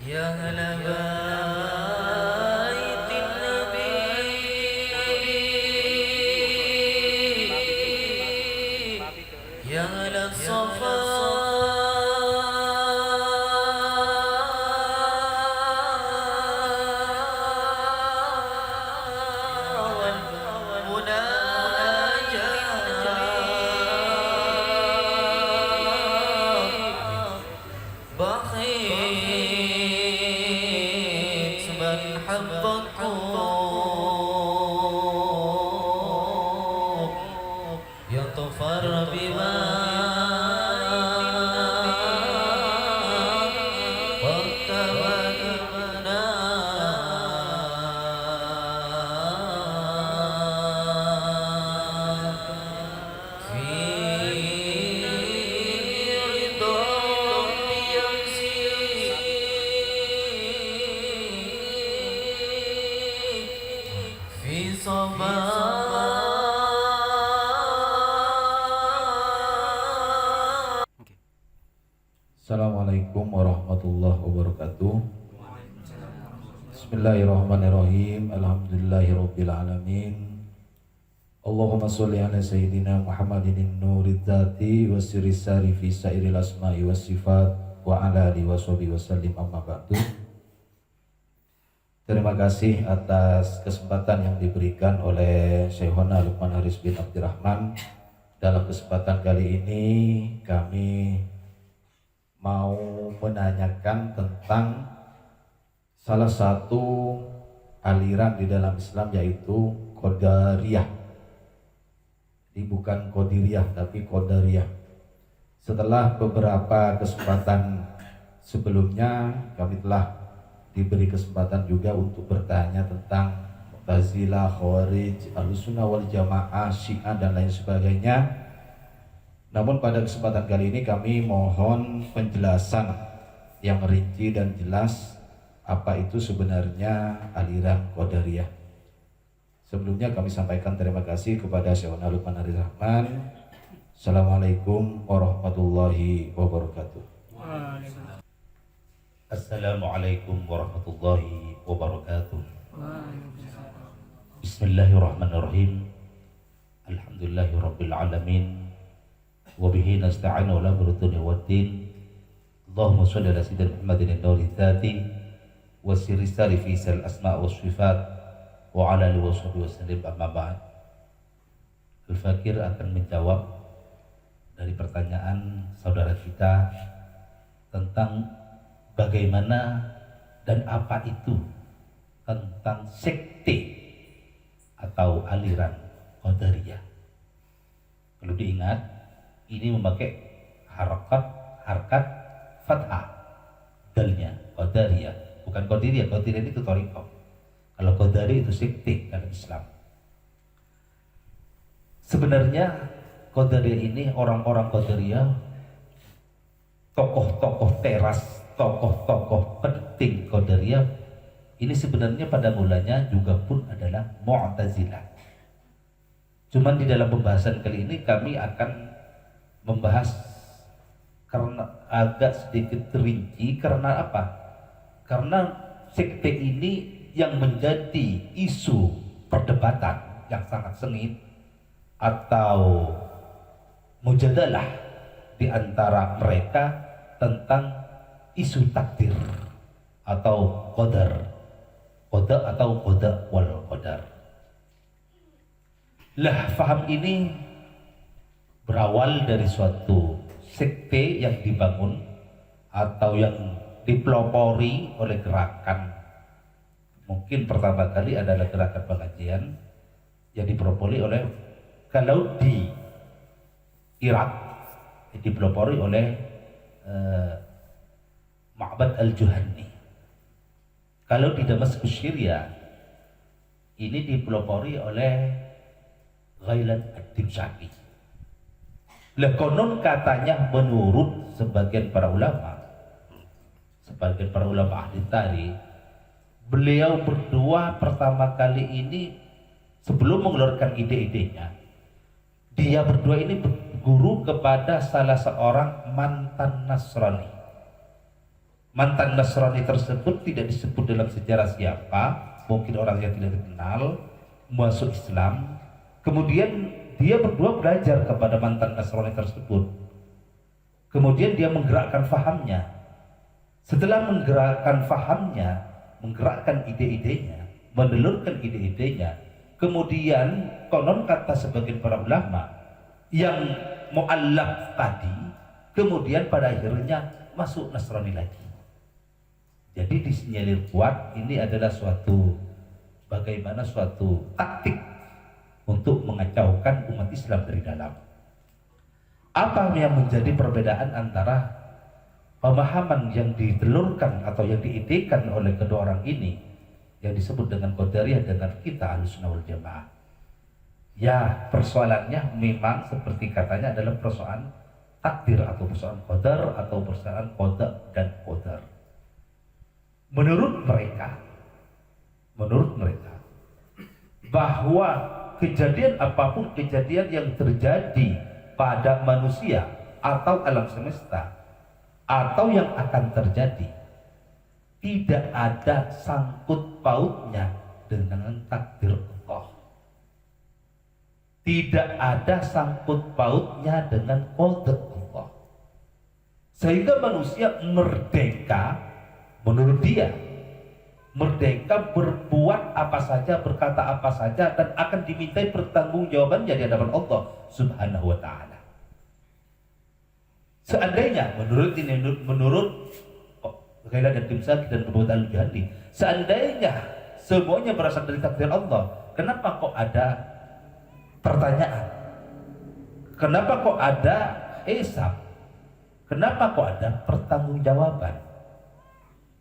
يا هلا بيت النبي يا هلا الصفا والمناجاة بخيت من حبكم يطفر بما واتمنى في رضا يمشي في صباح. Assalamualaikum warahmatullahi wabarakatuh. Bismillahirrahmanirrahim. Alhamdulillahirabbil alamin. Allahumma sholli ala sayyidina Muhammadin nurid dzati wa sirri sari fi sairil asma'i was sifat wa ala alihi washabihi wasallim amma ba'du. Terima kasih atas kesempatan yang diberikan oleh Syekhona Luqman Haris bin Abdirrahman. Dalam kesempatan kali ini kami mau menanyakan tentang salah satu aliran di dalam Islam, yaitu Qadariyah. Ini bukan Qadiriyah tapi Qadariyah. Setelah beberapa kesempatan sebelumnya kami telah diberi kesempatan juga untuk bertanya tentang Mu'tazilah, Khawarij, Ahlussunnah wal Jamaah, Syiah dan lain sebagainya. Namun pada kesempatan kali ini kami mohon penjelasan yang rinci dan jelas apa itu sebenarnya aliran Qadariyah. Sebelumnya kami sampaikan terima kasih kepada Syekhona Luqman Haris Rahman. Assalamualaikum warahmatullahi wabarakatuh. Assalamualaikum warahmatullahi wabarakatuh. Bismillahirrahmanirrahim. Alhamdulillahirabbil alamin. Wabihi nasta'inu ala amri waddin. Allahumma sholli ala sayyidina Muhammadin an-nuri dzati wa sirri sari fi sal asma' was sifat wa ala alihi washabihi wasallim amma ba'd. Al-Fakir akan menjawab dari pertanyaan saudara kita tentang bagaimana dan apa itu tentang sekte atau aliran Qadariyah. Perlu diingat, ini memakai harkat fathah dalnya, Qadariyah, bukan Qadiriyah. Qadiriyah itu thariqah. Kalau Qadariyah itu sekte dalam Islam. Sebenarnya Qadariyah ini, orang-orang Qadariyah, tokoh-tokoh teras, tokoh-tokoh penting Qadariyah ini sebenarnya pada mulanya juga pun adalah Mu'tazilah. Cuman di dalam pembahasan kali ini kami akan membahas karena agak sedikit rinci. Karena apa? Karena sekte ini yang menjadi isu perdebatan yang sangat sengit atau mujadalah di antara mereka tentang isu takdir atau qadar atau qada wal qadar. Lah, faham ini berawal dari suatu sekte yang dibangun atau yang dipelopori oleh gerakan, mungkin pertama kali adalah gerakan pengajian yang dipelopori oleh, kalau di Irak dipelopori oleh Ma'bad al-Juhani. Kalau di Damaskus Syria ini dipelopori oleh Ghailan ad-Dimsyaqi. Lah, konon katanya menurut sebagian para ulama ahli tarikh, beliau berdua pertama kali ini sebelum mengeluarkan ide-idenya, dia berdua ini berguru kepada salah seorang mantan Nasrani. Mantan Nasrani tersebut tidak disebut dalam sejarah siapa, mungkin orang yang tidak dikenal, masuk Islam. Kemudian dia berdua belajar kepada mantan Nasrani tersebut. Kemudian dia menggerakkan fahamnya. Setelah menggerakkan fahamnya, menggerakkan ide-idenya, menelurkan ide-idenya, kemudian konon kata sebagian para ulama yang mu'allaf tadi, kemudian pada akhirnya masuk Nasrani lagi. Jadi disinyalir kuat ini adalah suatu taktik untuk mengacaukan umat Islam dari dalam. Apa yang menjadi perbedaan antara pemahaman yang ditelurkan atau yang diidekan oleh kedua orang ini yang disebut dengan Qadariyah dengan kita Ahlussunnah wal Jamaah? Ya, persoalannya memang seperti katanya adalah persoalan takdir atau persoalan qadar atau persoalan qada dan qadar. Menurut mereka bahwa kejadian apapun kejadian yang terjadi pada manusia atau alam semesta atau yang akan terjadi tidak ada sangkut pautnya dengan takdir Allah. Tidak ada sangkut pautnya dengan qada Allah. Sehingga manusia merdeka, menurut dia merdeka berbuat apa saja, berkata apa saja, dan akan dimintai pertanggungjawabannya di hadapan Allah Subhanahu wa ta'ala. Seandainya menurut Ghailan dan Timsaki dan Abu Al-Juhani, seandainya semuanya berasal dari takdir Allah, kenapa kok ada pertanyaan? Kenapa kok ada hisab? Kenapa kok ada pertanggungjawaban?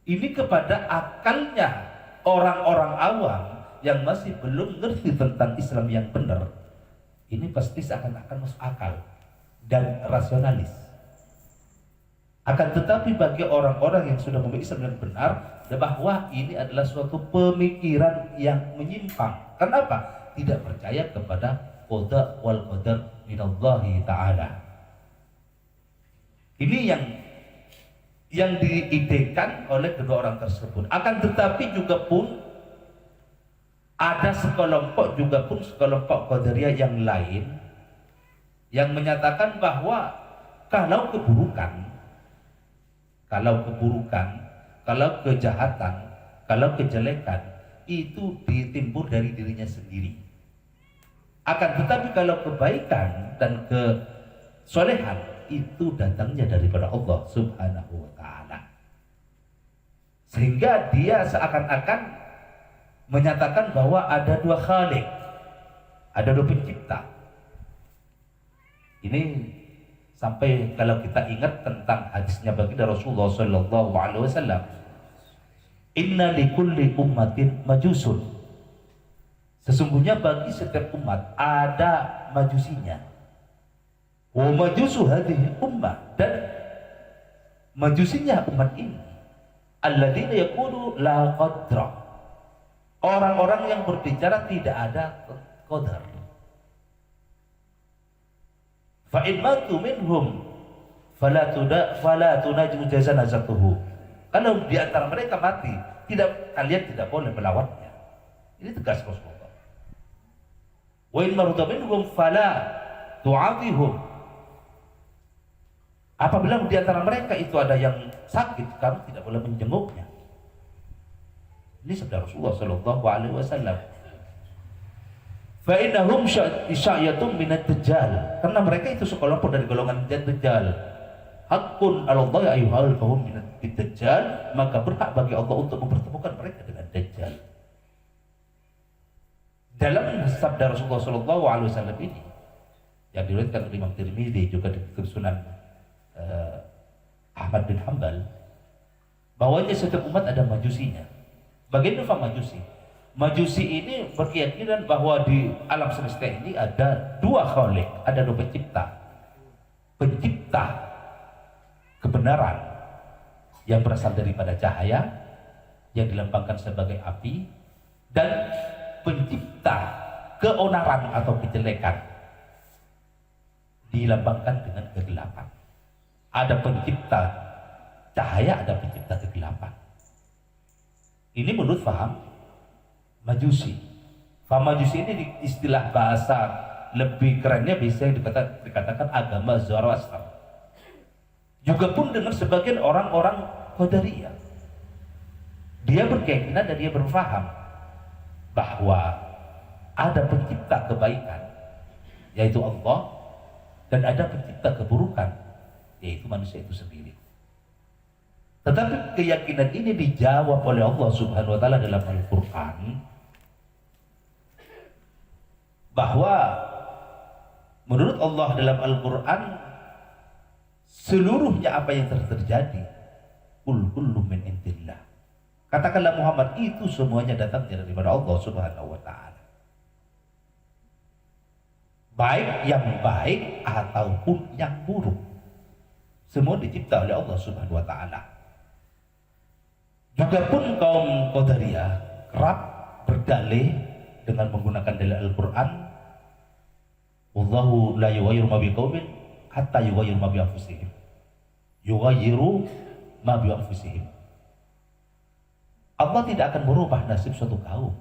Ini kepada akalnya orang-orang awam yang masih belum ngerti tentang Islam yang benar. Ini pasti seakan-akan masuk akal dan rasionalis. Akan tetapi bagi orang-orang yang sudah memiliki Islam yang benar, bahwa ini adalah suatu pemikiran yang menyimpang. Kenapa? Tidak percaya kepada qada wal qadar minallahi ta'ala. Ini yang diidekan oleh kedua orang tersebut. Akan tetapi juga pun ada sekelompok Qadariyah yang lain yang menyatakan bahwa kalau kejahatan, kalau kejelekan itu ditimbul dari dirinya sendiri. Akan tetapi kalau kebaikan dan kesolehan itu datangnya daripada Allah Subhanahu wa ta'ala. Sehingga dia seakan-akan menyatakan bahwa ada dua khalik, ada dua pencipta. Ini sampai kalau kita ingat tentang hadisnya baginda Rasulullah sallallahu alaihi wasallam, inna likulli ummatin majusun. Sesungguhnya bagi setiap umat ada majusinya. Wa majusu hadhihi ummah, dan majusinya umat ini alladzina yaqulu la qadra, orang-orang yang berbicara tidak ada qadar. Fa in matu minhum fala tunajmu jazanazatuhu, kalau di antara mereka mati, kalian tidak boleh melawatnya. Ini tegas Rasulullah. Wa in marada minhum fala tu'atihum, apabila di antara mereka itu ada yang sakit, kamu tidak boleh menjenguknya. Ini sabda Rasulullah sallallahu alaihi wasallam. Fa innahum sya'yatun minad dajjal, karena mereka itu sekelompok dari golongan dajjal. Haqqun 'ala Allah ayyuhal qawm minad dajjal, maka berhak bagi Allah untuk mempertemukan mereka dengan dajjal. Dalam sabda Rasulullah sallallahu alaihi wasallam ini yang diriwayatkan oleh Imam Tirmidzi juga di Sunan Ahmad bin Hanbal, bahwanya setiap umat ada majusinya. Bagaimana majusi? Majusi ini berkeyakinan bahwa di alam semesta ini ada dua khalik, ada dua pencipta kebenaran yang berasal daripada cahaya yang dilambangkan sebagai api, dan pencipta keonaran atau kejelekan dilambangkan dengan kegelapan. Ada pencipta cahaya, ada pencipta kegelapan. Ini menurut faham Majusi. Faham Majusi ini istilah bahasa lebih kerennya bisa dikatakan agama Zoroaster. Juga pun dengan sebagian orang-orang Qadariyah. Dia berkeyakinan dan dia berfaham bahwa ada pencipta kebaikan, yaitu Allah, dan ada pencipta keburukan, yaitu manusia itu sendiri. Tetapi keyakinan ini dijawab oleh Allah Subhanahu wa taala dalam Al-Qur'an bahwa menurut Allah dalam Al-Qur'an seluruhnya apa yang terjadi kullu min indillah. Katakanlah Muhammad, itu semuanya datang daripada Allah Subhanahu wa taala. Baik yang baik ataupun yang buruk, semua dicipta oleh Allah Subhanahu wa taala. Juga pun kaum Qadariyah kerap berdalih dengan menggunakan dalil Al-Quran, Wallahu la yughayyiru ma biqaumin hatta yughayyiru ma bi anfusihim. Yughayyiru ma bi anfusihim. Allah tidak akan merubah nasib suatu kaum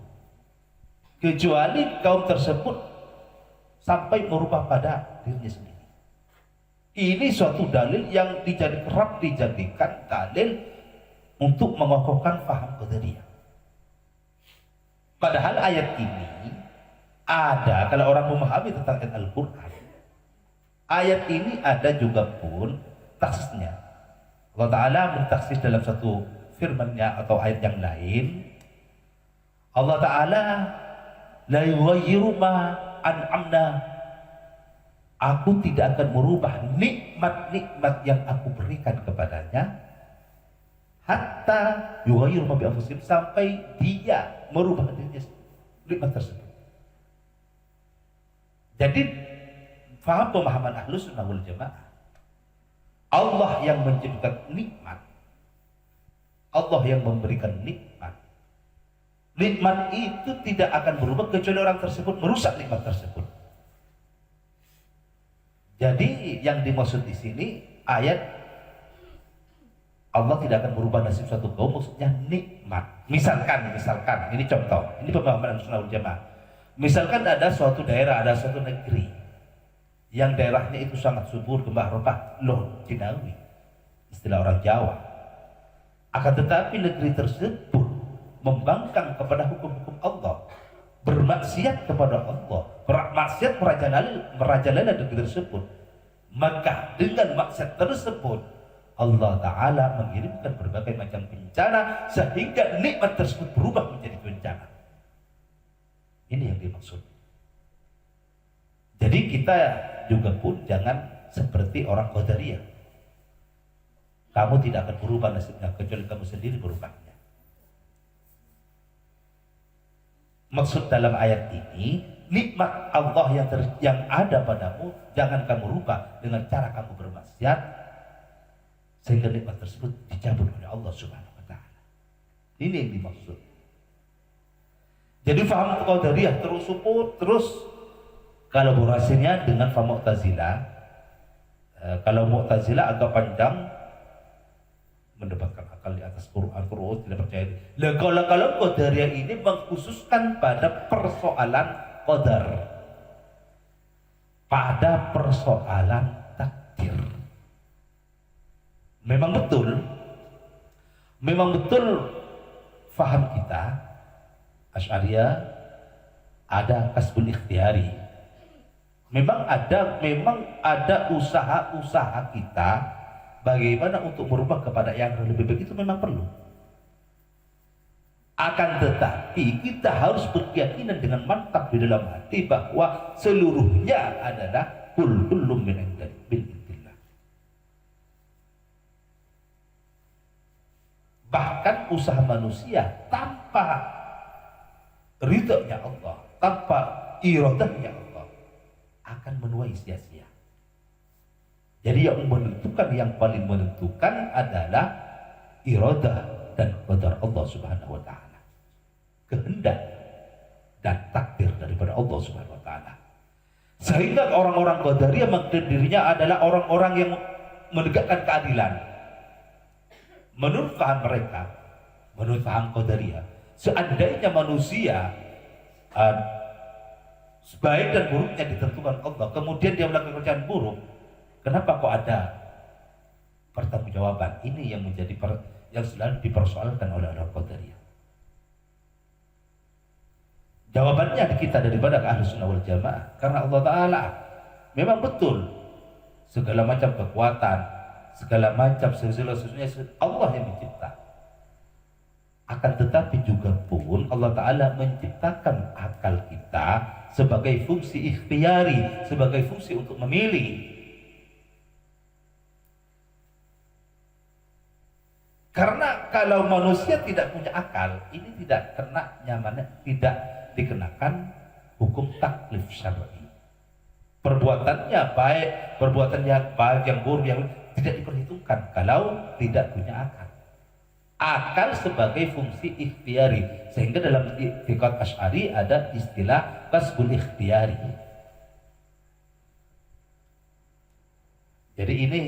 kecuali kaum tersebut sampai merubah pada dirinya sendiri. Ini suatu dalil yang kerap dijadikan dalil untuk mengokohkan faham Qadariyah. Padahal ayat ini ada, kalau orang memahami tentang ayat Al-Quran, ayat ini ada juga pun taksisnya. Allah Ta'ala mentaksis dalam satu firman-Nya atau ayat yang lain. Allah Ta'ala la yughayyiru ma an'amna. Aku tidak akan merubah nikmat-nikmat yang aku berikan kepadanya hatta yughayyiru ma bi anfusihim, sampai dia merubah dirinya nikmat tersebut. Jadi faham pemahaman Ahlus Sunnah wal Jamaah, Allah yang menciptakan nikmat, Allah yang memberikan nikmat. Nikmat itu tidak akan berubah kecuali orang tersebut merusak nikmat tersebut. Jadi yang dimaksud di sini ayat Allah tidak akan merubah nasib suatu kaum, maksudnya nikmat. Misalkan, ini contoh, ini pemahaman Ahlus Sunnah wal Jamaah. Misalkan ada suatu daerah, ada suatu negeri yang daerahnya itu sangat subur, gembah rempah, loh Cinawi, istilah orang Jawa. Akan tetapi negeri tersebut membangkang kepada hukum-hukum Allah, bermaksiat kepada Allah, bermaksiat merajalela negeri tersebut. Maka dengan maksiat tersebut Allah Ta'ala mengirimkan berbagai macam bencana sehingga nikmat tersebut berubah menjadi bencana. Ini yang dimaksud. Jadi kita juga pun jangan seperti orang Qadariyah. Kamu tidak akan berubah nasibnya kecuali kamu sendiri berubahnya. Maksud dalam ayat ini, nikmat Allah yang ada padamu jangan kamu rubah dengan cara kamu bermaksiat sehingga nikmat tersebut dicabut oleh Allah Subhanahu wa taala. Ini yang dimaksud. Jadi faham Qadariyah terus kolaborasinya dengan faham Mu'tazilah. Kalau Mu'tazilah agak panjang, mendapatkan akal di atas Quran, tidak percaya. Nah, kalau Qadariyah ini mengkhususkan pada persoalan qadar, pada persoalan takdir. Memang betul faham kita Asy'ariyah ada kasbul ikhtiyari. Memang ada usaha-usaha kita bagaimana untuk merubah kepada yang lebih baik, itu memang perlu. Akan tetapi kita harus berkeyakinan dengan mantap di dalam hati bahwa seluruhnya adalah kullu min indillah. Bahkan usaha manusia tanpa ridhonya Allah, tanpa iradahnya Allah, akan menuai sia-sia. Jadi yang paling menentukan adalah iradah dan qadar Allah Subhanahu wa taala. Kehendak dan takdir daripada Allah Subhanahu wa taala. Sehingga orang-orang Qadariyah mengklaim dirinya adalah orang-orang yang menegakkan keadilan. menurut paham mereka, menurut paham Qadariyah, seandainya manusia baik dan buruknya ditentukan Allah, kemudian dia melakukan kerjaan buruk, kenapa kok ada pertanggungjawaban? Ini yang menjadi yang selalu dipersoalkan oleh orang Qadariyah. Jawabannya kita daripada Ahlus Sunnah wal Jamaah, karena Allah Ta'ala memang betul segala macam kekuatan, segala macam sesuatunya Allah yang mencipta. Akan tetapi juga pun Allah Ta'ala menciptakan akal kita sebagai fungsi ikhtiyari, sebagai fungsi untuk memilih. Karena kalau manusia tidak punya akal, ini tidak kena nyamannya, tidak dikenakan hukum taklif syar'i. Perbuatannya baik, perbuatannya baik yang buruk yang tidak diperhitungkan kalau tidak punya akal. Akal sebagai fungsi ikhtiyari, sehingga dalam i'tiqad Asy'ari ada istilah kasbul ikhtiyari. Jadi ini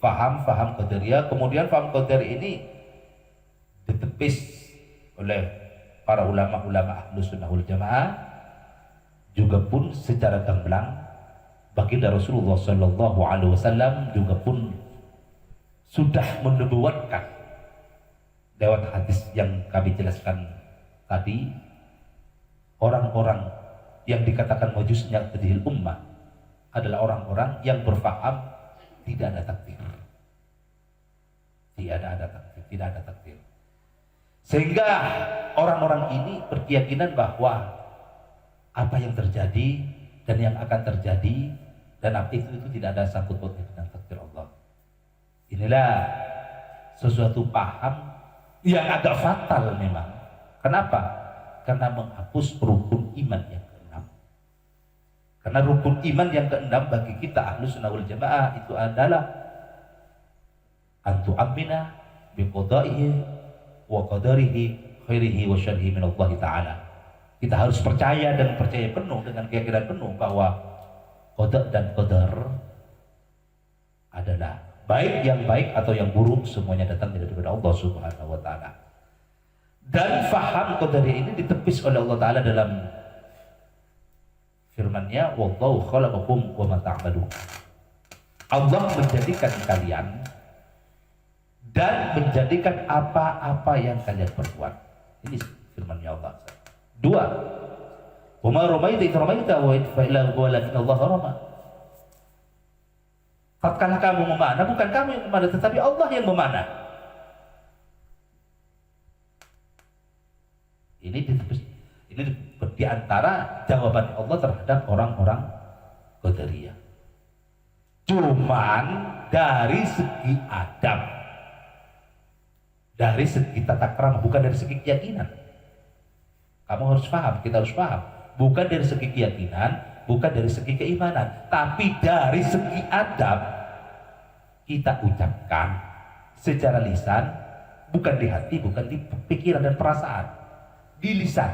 faham Qadariyah. Kemudian faham Qadariyah ini ditepis oleh para ulama-ulama Ahlus Sunnah wal Jamaah, juga pun secara gamblang baginda Rasulullah Sallallahu Alaihi Wasallam juga pun sudah menubuatkan lewat hadis yang kami jelaskan tadi, orang-orang yang dikatakan majusnya tadhil ummah adalah orang-orang yang berfaham tidak ada takdir, tidak ada takdir. Sehingga orang-orang ini berkeyakinan bahwa apa yang terjadi dan yang akan terjadi dan apa itu tidak ada sangkut pautnya dengan takdir Allah. Inilah sesuatu paham yang agak fatal memang. Kenapa? Karena menghapus rukun iman yang keenam. Karena rukun iman yang keenam bagi kita Ahlus Sunnah wal Jamaah itu adalah antu amina biqada'ihi wa qadarihi khairihi wa syarrihi min Allah Ta'ala. Kita harus percaya dan percaya penuh dengan keyakinan penuh bahwa qada dan qadar adalah baik yang baik atau yang buruk, semuanya datang daripada Allah Subhanahu wa Ta'ala. Dan faham qadari ini ditepis oleh Allah Ta'ala dalam firman-Nya, wallahu khalaqakum wa ma ta'malun. Allah menjadikan kalian dan menjadikan apa-apa yang kalian perbuat. Ini firman-Nya Allah. Dua, wa ma ramaita idh ramaita walakin Allah rama. Tatkala kamu memanah, bukan kamu yang memanah, tetapi Allah yang memanah. Ini di antara jawaban Allah terhadap orang-orang Qadariyah. Cuman dari segi adab, dari segi tata krama, bukan dari segi keyakinan. Kamu harus paham, kita harus paham. Bukan dari segi keyakinan, bukan dari segi keimanan, tapi dari segi adab. Kita ucapkan secara lisan, bukan di hati, bukan di pikiran dan perasaan, di lisan,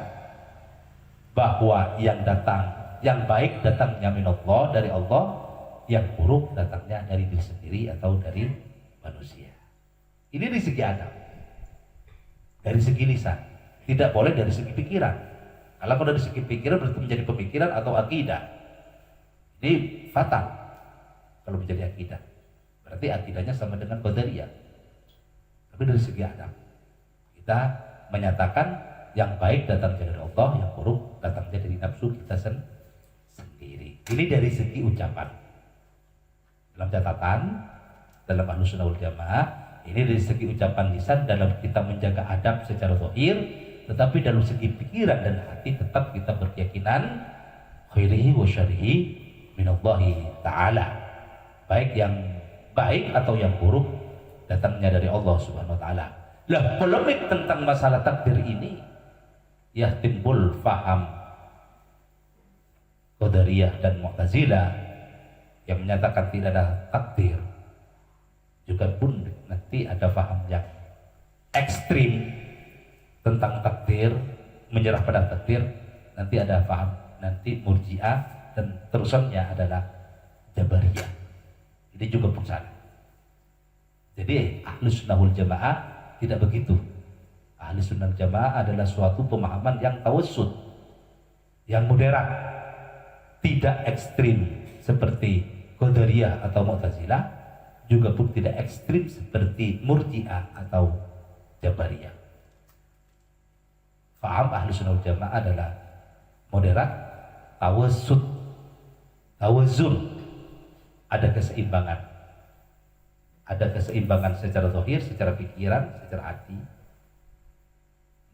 bahwa yang datang, yang baik datangnya min Allah, dari Allah, yang buruk datangnya dari diri sendiri atau dari manusia. Ini dari segi adab, dari segi lisan. Tidak boleh dari segi pikiran. Kalau dari segi pikiran berarti menjadi pemikiran atau akidah. Ini fatal kalau menjadi akidah. Berarti akidahnya sama dengan Qadariyah. Tapi dari segi adab, kita menyatakan yang baik datangnya dari Allah, yang buruk datangnya dari nafsu kita sendiri. Ini dari segi ucapan. Dalam catatan, dalam Ahlus Sunnah wal Jamaah, ini dari segi ucapan lisan dalam kita menjaga adab secara zahir, tetapi dalam segi pikiran dan hati tetap kita berkeyakinan khairihi wa syarrihi minallahi ta'ala. Baik yang baik atau yang buruk datangnya dari Allah Subhanahu wa ta'ala. Lah, polemik tentang masalah takdir ini ya timbul faham Qadariyah dan Mu'tazilah yang menyatakan tidak ada takdir. Juga pun nanti ada faham yang ekstrim tentang takdir, menyerah pada takdir. Nanti ada faham nanti Murji'ah dan terusannya adalah Jabariyah. Ini juga pun salah. Jadi Ahlus Sunnah wal Jamaah tidak begitu. Ahlus Sunnah wal Jamaah adalah suatu pemahaman yang tawassut, yang moderat, tidak ekstrim seperti Qadariyah atau Mu'tazilah, juga pun tidak ekstrim seperti Murji'ah atau Jabariyah. Faham Ahlus Sunnah wal Jamaah adalah moderat, tawassut, tawazun, ada keseimbangan. Ada keseimbangan secara zahir, secara pikiran, secara hati.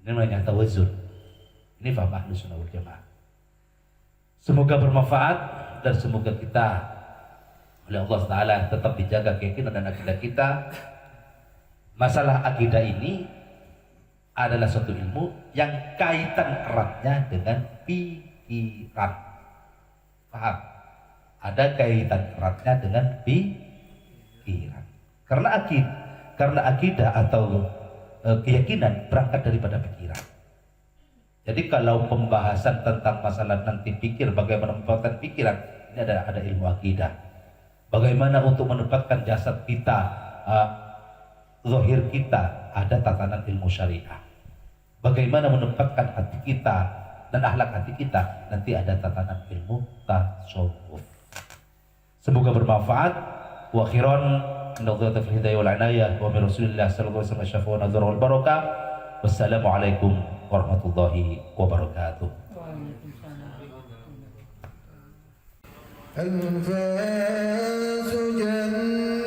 Ini namanya tawazun. Ini faham Ahlus Sunnah wal Jamaah. Semoga bermanfaat dan semoga kita oleh Allah Ta'ala tetap dijaga keyakinan dan akidah kita. Masalah akidah ini adalah suatu ilmu yang kaitan eratnya dengan pikiran. Paham? Ada kaitan eratnya dengan pikiran. Karena akidah atau keyakinan berangkat daripada pikiran. Jadi kalau pembahasan tentang masalah nanti pikir, bagaimana menempatkan pikiran, ini ada ilmu akidah. Bagaimana untuk menempatkan jasad kita, zahir kita, ada tatanan ilmu syariah. Bagaimana menempatkan hati kita dan akhlak hati kita, nanti ada tatanan ilmu tasawuf. Semoga bermanfaat. Wa khairan Innallaha fil hidayah wal inayah wa bi Rasulillah sallallahu alaihi wasallam syafa'a nadzar wal barakah. Wassalamualaikum warahmatullahi wabarakatuh. أنفاس جنة